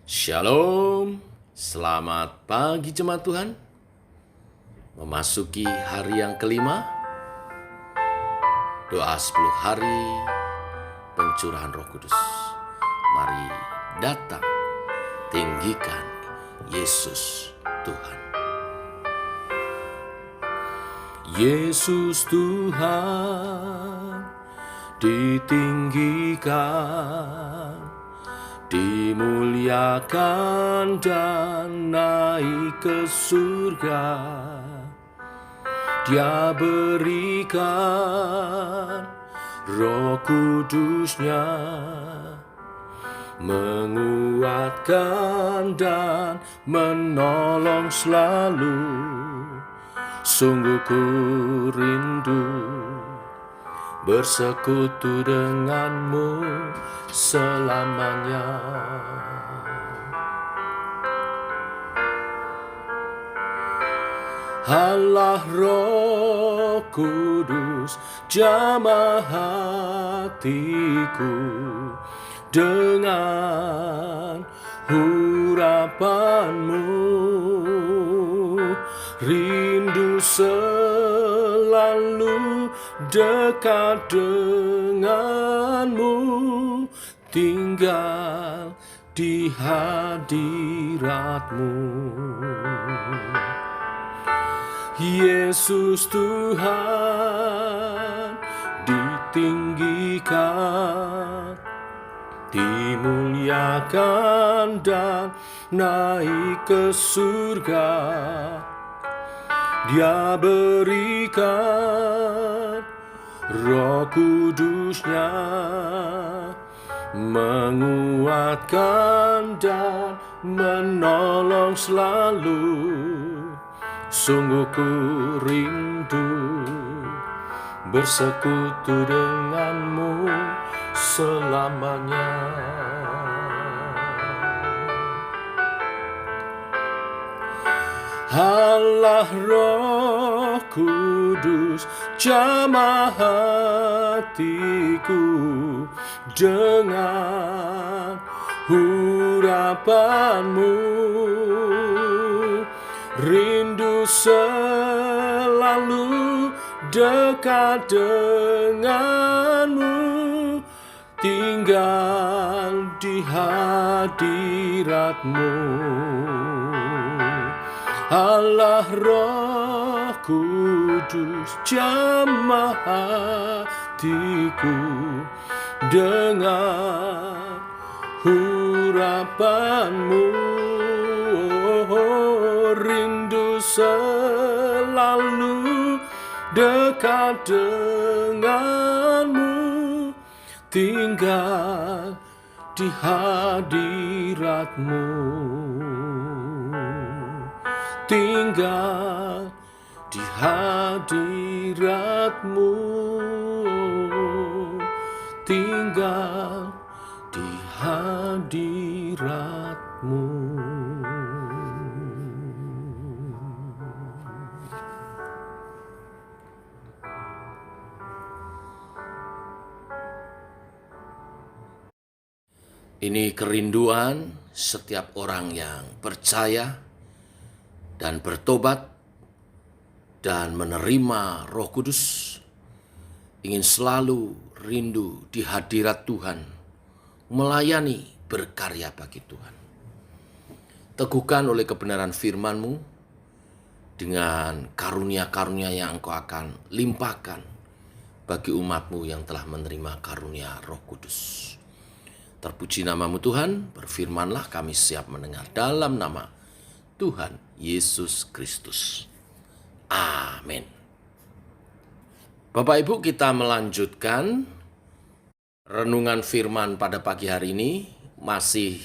Shalom, selamat pagi jemaat Tuhan. Memasuki hari yang kelima, doa 10 hari pencurahan Roh Kudus. Mari datang, tinggikan Yesus Tuhan. Yesus Tuhan ditinggikan, dimuliakan dan naik ke surga. Dia berikan Roh Kudus-Nya, menguatkan dan menolong selalu. Sungguh ku rindu bersekutu denganmu selamanya. Allah Roh Kudus, jamah hatiku dengan urapanmu. Rindu selalu dekat denganmu, tinggal di hadiratmu. Yesus Tuhan ditinggikan, dimuliakan dan naik ke surga. Dia berikan Roh Kudus-Nya, menguatkan dan menolong selalu. Sungguh ku rindu bersekutu denganmu selamanya. Allah Roh Kudus, jamah hatiku dengan urapanmu. Rindu selalu dekat denganmu, tinggal di hadiratmu. Allah Roh Kudus, jamah hatiku dengan urapanmu. Rindu selalu dekat denganmu, tinggal di hadiratmu. Tinggal di hadiratmu, tinggal di hadiratmu. Ini kerinduan setiap orang yang percaya dan bertobat dan menerima Roh Kudus, ingin selalu rindu di hadirat Tuhan, melayani, berkarya bagi Tuhan. Teguhkan oleh kebenaran firman-Mu dengan karunia-karunia yang Engkau akan limpahkan bagi umat-Mu yang telah menerima karunia Roh Kudus. Terpuji nama-Mu Tuhan, berfirmanlah kami siap mendengar dalam nama Tuhan Yesus Kristus. Amin. Bapak Ibu, kita melanjutkan renungan firman pada pagi hari ini, masih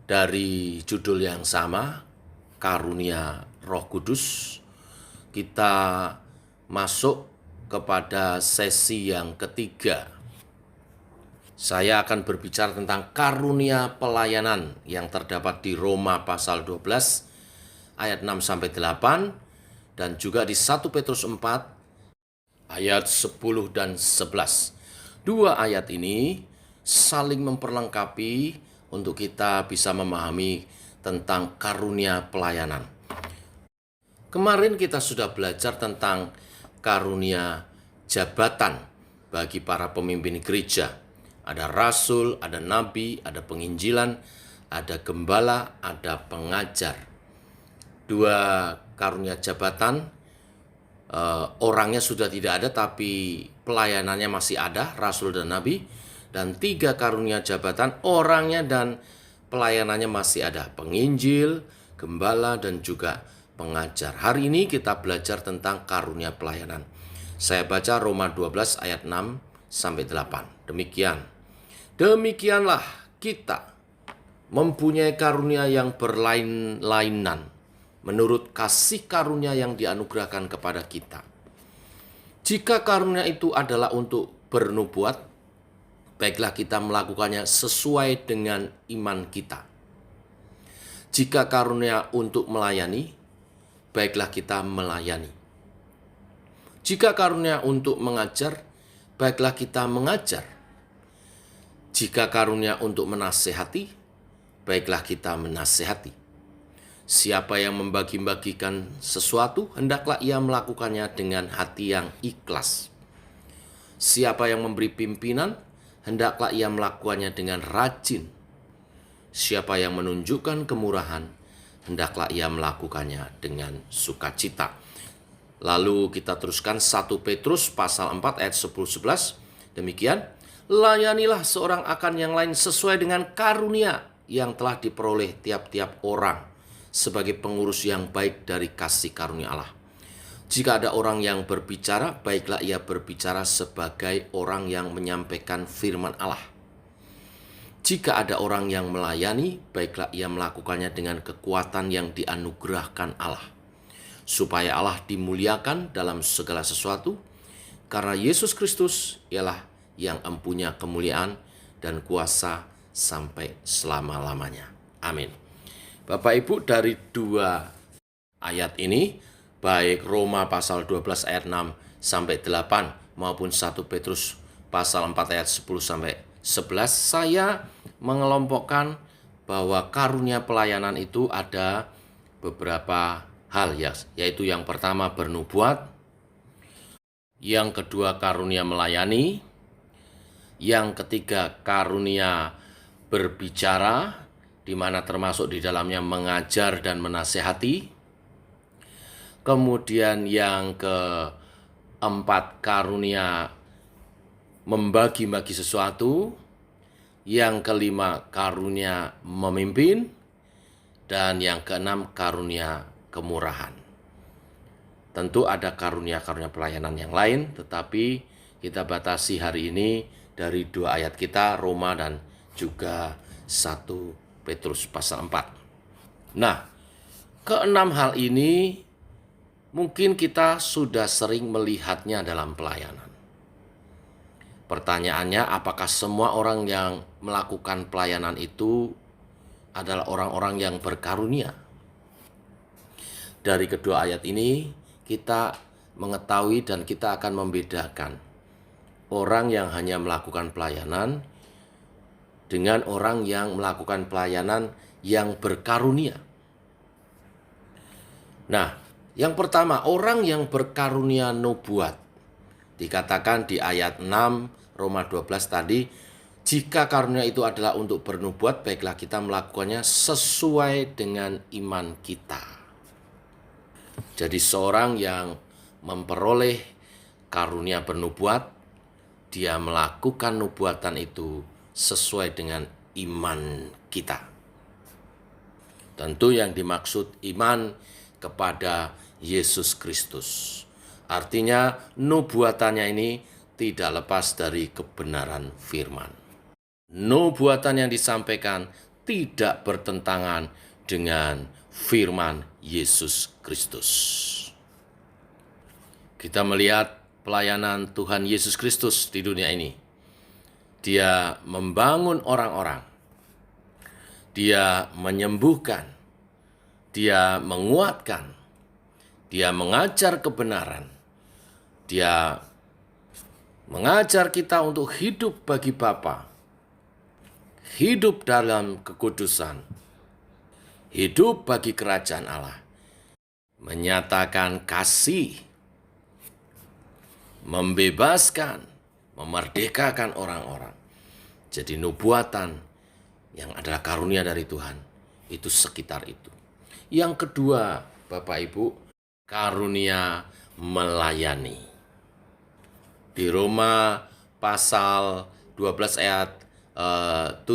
dari judul yang sama, Karunia Roh Kudus. Kita masuk kepada sesi yang ketiga. Saya akan berbicara tentang karunia pelayanan yang terdapat di Roma pasal 12 ayat 6-8 dan juga di 1 Petrus 4 ayat 10 dan 11. Dua ayat ini saling memperlengkapi untuk kita bisa memahami tentang karunia pelayanan. Kemarin kita sudah belajar tentang karunia jabatan bagi para pemimpin gereja. Ada rasul, ada nabi, ada penginjilan, ada gembala, ada pengajar. Dua karunia jabatan, orangnya sudah tidak ada tapi pelayanannya masih ada, rasul dan nabi. Dan tiga karunia jabatan, orangnya dan pelayanannya masih ada, penginjil, gembala, dan juga pengajar. Hari ini kita belajar tentang karunia pelayanan. Saya baca Roma 12 ayat 6 sampai 8. Demikianlah kita mempunyai karunia yang berlain-lainan menurut kasih karunia yang dianugerahkan kepada kita. Jika karunia itu adalah untuk bernubuat, baiklah kita melakukannya sesuai dengan iman kita. Jika karunia untuk melayani, baiklah kita melayani. Jika karunia untuk mengajar, baiklah kita mengajar. Jika karunia untuk menasehati, baiklah kita menasehati. Siapa yang membagi-bagikan sesuatu, hendaklah ia melakukannya dengan hati yang ikhlas. Siapa yang memberi pimpinan, hendaklah ia melakukannya dengan rajin. Siapa yang menunjukkan kemurahan, hendaklah ia melakukannya dengan sukacita. Lalu kita teruskan 1 Petrus pasal 4 ayat 10-11. Demikian, layanilah seorang akan yang lain sesuai dengan karunia yang telah diperoleh tiap-tiap orang sebagai pengurus yang baik dari kasih karunia Allah. Jika ada orang yang berbicara, baiklah ia berbicara sebagai orang yang menyampaikan firman Allah. Jika ada orang yang melayani, baiklah ia melakukannya dengan kekuatan yang dianugerahkan Allah, supaya Allah dimuliakan dalam segala sesuatu, karena Yesus Kristus ialah yang empunya kemuliaan dan kuasa sampai selama-lamanya. Amin. Bapak Ibu, dari dua ayat ini, baik Roma pasal 12 ayat 6 sampai 8 maupun 1 Petrus pasal 4 ayat 10 sampai 11, saya mengelompokkan bahwa karunia pelayanan itu ada beberapa hal, yaitu yang pertama bernubuat, yang kedua karunia melayani, yang ketiga karunia berbicara, di mana termasuk di dalamnya mengajar dan menasehati. Kemudian yang keempat karunia membagi-bagi sesuatu, yang kelima karunia memimpin, dan yang keenam karunia kemurahan. Tentu ada karunia-karunia pelayanan yang lain, tetapi kita batasi hari ini dari dua ayat kita, Roma dan juga 1 Petrus pasal 4. Nah, keenam hal ini mungkin kita sudah sering melihatnya dalam pelayanan. Pertanyaannya, apakah semua orang yang melakukan pelayanan itu adalah orang-orang yang berkarunia? Dari kedua ayat ini, kita mengetahui dan kita akan membedakan orang yang hanya melakukan pelayanan dengan orang yang melakukan pelayanan yang berkarunia. Nah, yang pertama, orang yang berkarunia nubuat. Dikatakan di ayat 6 Roma 12 tadi, jika karunia itu adalah untuk bernubuat, baiklah kita melakukannya sesuai dengan iman kita. Jadi seorang yang memperoleh karunia bernubuat, dia melakukan nubuatan itu sesuai dengan iman kita. Tentu yang dimaksud iman kepada Yesus Kristus. Artinya nubuatannya ini tidak lepas dari kebenaran firman. Nubuatan yang disampaikan tidak bertentangan dengan firman Yesus Kristus. Kita melihat pelayanan Tuhan Yesus Kristus di dunia ini. Dia membangun orang-orang. Dia menyembuhkan. Dia menguatkan. Dia mengajar kebenaran. Dia mengajar kita untuk hidup bagi Bapa. hidup dalam kekudusan, hidup bagi kerajaan Allah, menyatakan kasih, membebaskan, memerdekakan orang-orang. Jadi nubuatan yang adalah karunia dari Tuhan, itu sekitar itu. Yang kedua, Bapak Ibu, karunia melayani. Di Roma pasal 12 ayat 7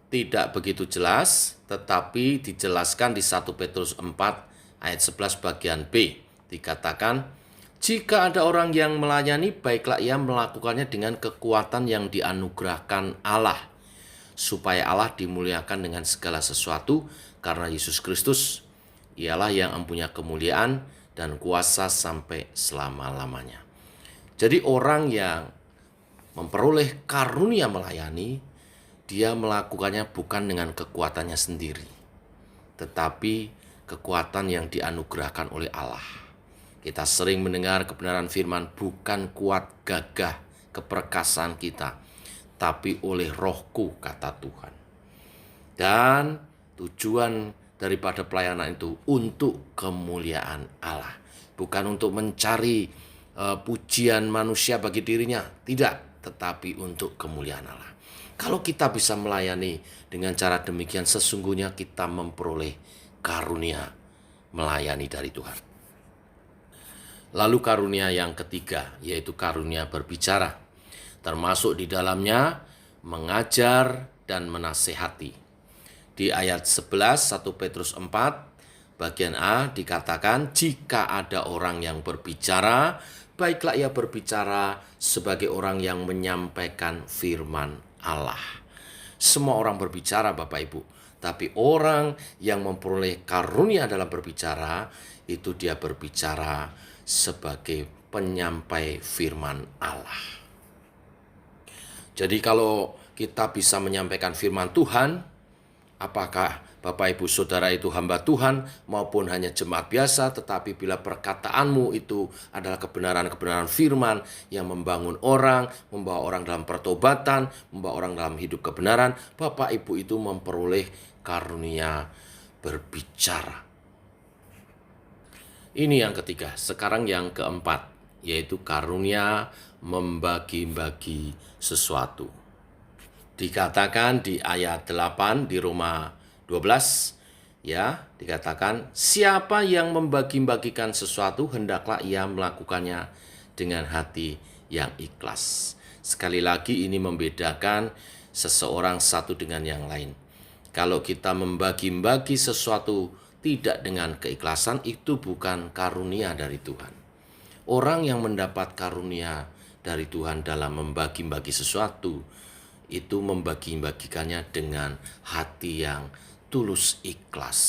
tidak begitu jelas, tetapi dijelaskan di 1 Petrus 4 ayat 11 bagian B. Dikatakan, jika ada orang yang melayani, baiklah ia melakukannya dengan kekuatan yang dianugerahkan Allah, supaya Allah dimuliakan dengan segala sesuatu, karena Yesus Kristus ialah yang mempunyai kemuliaan dan kuasa sampai selama-lamanya. Jadi orang yang memperoleh karunia melayani, dia melakukannya bukan dengan kekuatannya sendiri, tetapi kekuatan yang dianugerahkan oleh Allah. Kita sering mendengar kebenaran firman, bukan kuat gagah keperkasaan kita, tapi oleh Rohku, kata Tuhan. Dan tujuan daripada pelayanan itu untuk kemuliaan Allah, bukan untuk mencari pujian manusia bagi dirinya, tidak, tetapi untuk kemuliaan Allah. Kalau kita bisa melayani dengan cara demikian, sesungguhnya kita memperoleh karunia melayani dari Tuhan. Lalu karunia yang ketiga, yaitu karunia berbicara, termasuk di dalamnya mengajar dan menasehati. Di ayat 11 1 Petrus 4 bagian A dikatakan, jika ada orang yang berbicara, baiklah ia berbicara sebagai orang yang menyampaikan firman Allah. Semua orang berbicara, Bapak Ibu, tapi orang yang memperoleh karunia dalam berbicara, itu dia berbicara sebagai penyampai firman Allah. Jadi kalau kita bisa menyampaikan firman Tuhan, apakah Bapak Ibu Saudara itu hamba Tuhan maupun hanya jemaat biasa, tetapi bila perkataanmu itu adalah kebenaran-kebenaran firman yang membangun orang, membawa orang dalam pertobatan, membawa orang dalam hidup kebenaran, Bapak Ibu itu memperoleh karunia berbicara. Ini yang ketiga. Sekarang yang keempat, yaitu karunia membagi-bagi sesuatu. Dikatakan di ayat 8 di Roma 12, ya, dikatakan, siapa yang membagi-bagikan sesuatu, hendaklah ia melakukannya dengan hati yang ikhlas. Sekali lagi ini membedakan seseorang satu dengan yang lain. Kalau kita membagi-bagi sesuatu tidak dengan keikhlasan, itu bukan karunia dari Tuhan. Orang yang mendapat karunia dari Tuhan dalam membagi-bagi sesuatu, itu membagi-bagikannya dengan hati yang tulus ikhlas.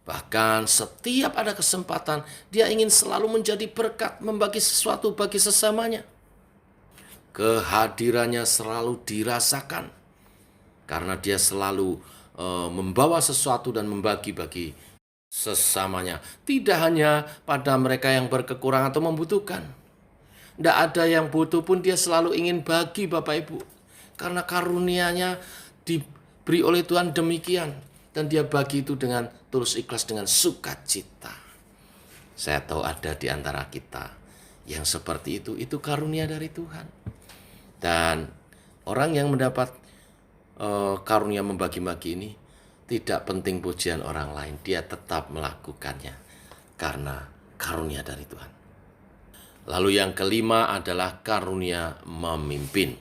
Bahkan setiap ada kesempatan, dia ingin selalu menjadi berkat, membagi sesuatu bagi sesamanya. Kehadirannya selalu dirasakan, karena dia selalu membawa sesuatu dan membagi-bagi sesamanya. Tidak hanya pada mereka yang berkekurangan atau membutuhkan. Tidak ada yang butuh pun dia selalu ingin bagi, Bapak Ibu. Karena karunia-Nya diberi oleh Tuhan demikian. Dan dia bagi itu dengan tulus ikhlas, dengan sukacita. Saya tahu ada di antara kita yang seperti itu karunia dari Tuhan. Dan orang yang mendapat karunia membagi-bagi ini, tidak penting pujian orang lain, dia tetap melakukannya karena karunia dari Tuhan. Lalu yang kelima adalah karunia memimpin.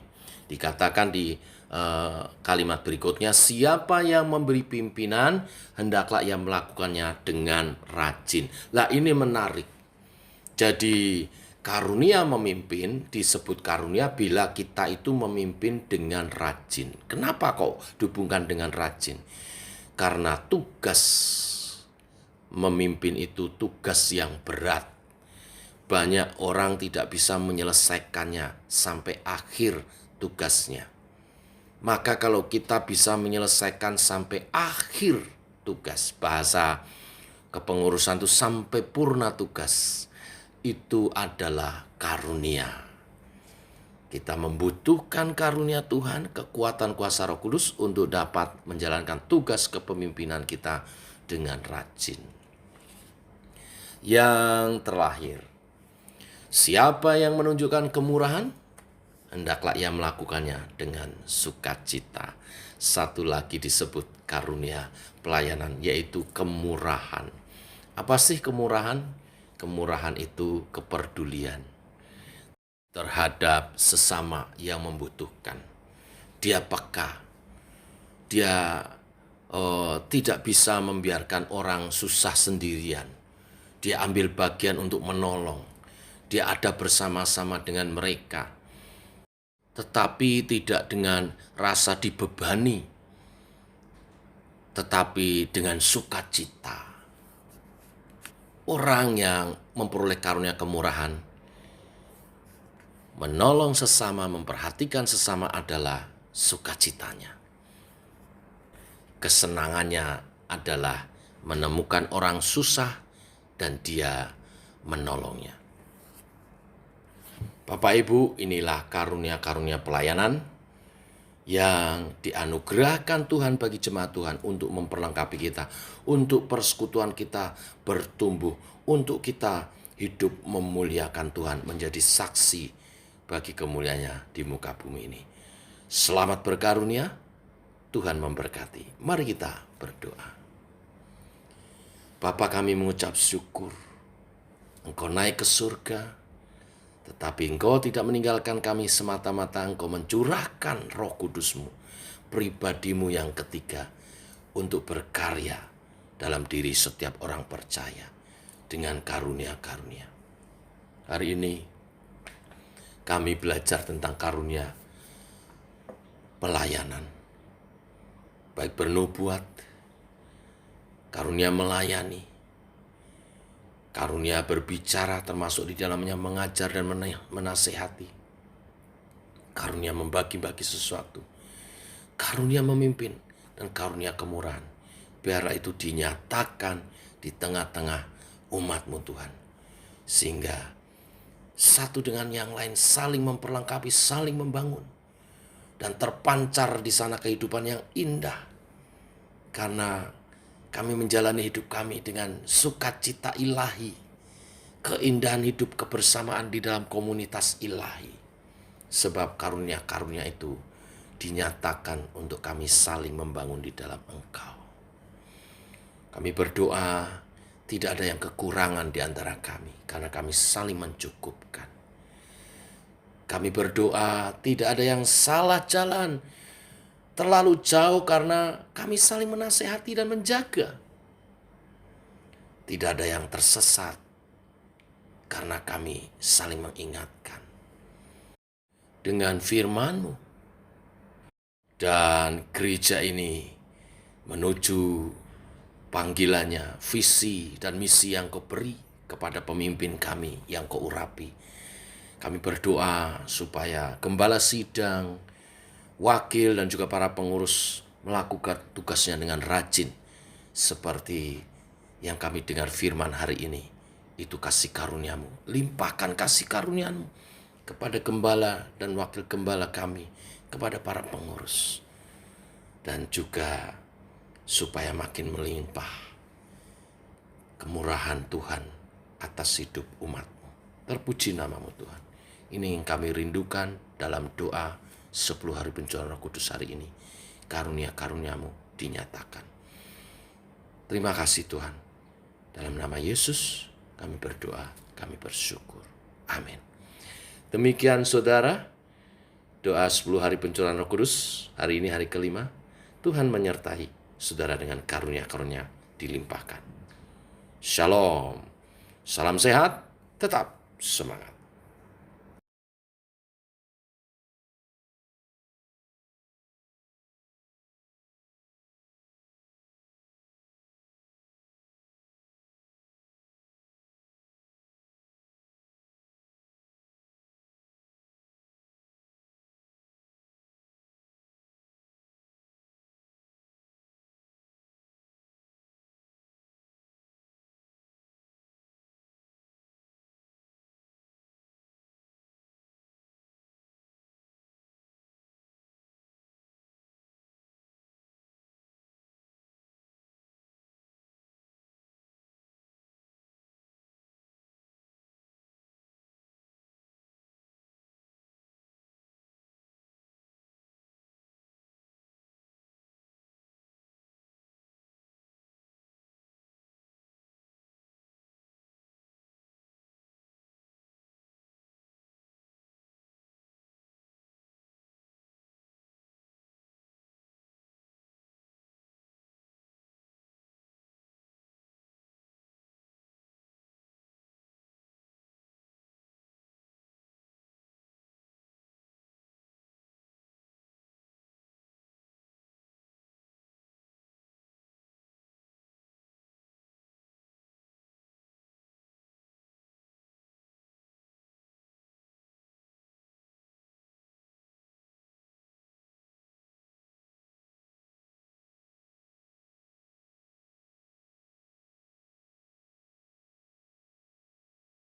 Dikatakan di kalimat berikutnya, siapa yang memberi pimpinan, hendaklah ia melakukannya dengan rajin. Lah ini menarik. Jadi karunia memimpin disebut karunia bila kita itu memimpin dengan rajin. Kenapa kok dihubungkan dengan rajin? Karena tugas memimpin itu tugas yang berat. Banyak orang tidak bisa menyelesaikannya sampai akhir tugasnya. Maka kalau kita bisa menyelesaikan sampai akhir tugas, bahasa kepengurusan itu sampai purna tugas, itu adalah karunia. Kita membutuhkan karunia Tuhan, kekuatan kuasa Roh Kudus untuk dapat menjalankan tugas kepemimpinan kita dengan rajin. Yang terakhir, siapa yang menunjukkan kemurahan, hendaklah ia melakukannya dengan sukacita. Satu lagi disebut karunia pelayanan, yaitu kemurahan. Apa sih kemurahan? Kemurahan itu kepedulian terhadap sesama yang membutuhkan. Dia peka. Dia tidak bisa membiarkan orang susah sendirian. Dia ambil bagian untuk menolong. Dia ada bersama-sama dengan mereka. Tetapi tidak dengan rasa dibebani, tetapi dengan sukacita. Orang yang memperoleh karunia kemurahan, menolong sesama, memperhatikan sesama adalah sukacitanya. Kesenangannya adalah menemukan orang susah dan dia menolongnya. Bapak Ibu, inilah karunia-karunia pelayanan yang dianugerahkan Tuhan bagi jemaat Tuhan untuk memperlengkapi kita, untuk persekutuan kita bertumbuh, untuk kita hidup memuliakan Tuhan, menjadi saksi bagi kemuliaannya di muka bumi ini. Selamat berkarunia, Tuhan memberkati. Mari kita berdoa. Bapa, kami mengucap syukur, Engkau naik ke surga, tetapi Engkau tidak meninggalkan kami semata-mata. Engkau mencurahkan Roh Kudus-Mu, pribadi-Mu yang ketiga, untuk berkarya dalam diri setiap orang percaya dengan karunia-karunia. Hari ini kami belajar tentang karunia pelayanan, baik bernubuat, karunia melayani, karunia berbicara, termasuk di dalamnya mengajar dan menasehati, karunia membagi-bagi sesuatu, karunia memimpin, dan karunia kemurahan. Biarlah itu dinyatakan di tengah-tengah umat-Mu Tuhan, sehingga satu dengan yang lain saling memperlengkapi, saling membangun, dan terpancar di sana kehidupan yang indah. Karena kami menjalani hidup kami dengan sukacita ilahi, keindahan hidup kebersamaan di dalam komunitas ilahi. Sebab karunia-karunia itu dinyatakan untuk kami saling membangun di dalam Engkau. Kami berdoa, tidak ada yang kekurangan di antara kami, karena kami saling mencukupkan. Kami berdoa, tidak ada yang salah jalan, terlalu jauh, karena kami saling menasehati dan menjaga. Tidak ada yang tersesat, karena kami saling mengingatkan. Dengan firman-Mu, dan gereja ini menuju panggilannya, visi dan misi yang Kau beri kepada pemimpin kami yang Kau urapi. Kami berdoa supaya gembala sidang, wakil, dan juga para pengurus melakukan tugasnya dengan rajin. Seperti yang kami dengar firman hari ini, itu kasih karunia-Mu. Limpahkan kasih karunia-Mu kepada gembala dan wakil gembala kami, kepada para pengurus. Dan juga supaya makin melimpah kemurahan Tuhan atas hidup umat-Mu. Terpuji nama-Mu Tuhan. Ini yang kami rindukan dalam doa 10 hari pencurahan Roh Kudus hari ini. Karunia-karunia-Mu dinyatakan. Terima kasih Tuhan. Dalam nama Yesus kami berdoa, kami bersyukur. Amin. Demikian saudara, doa 10 hari pencurahan Roh Kudus. Hari ini hari kelima. Tuhan menyertai saudara dengan karunia-karunia dilimpahkan. Shalom. Salam sehat, tetap semangat.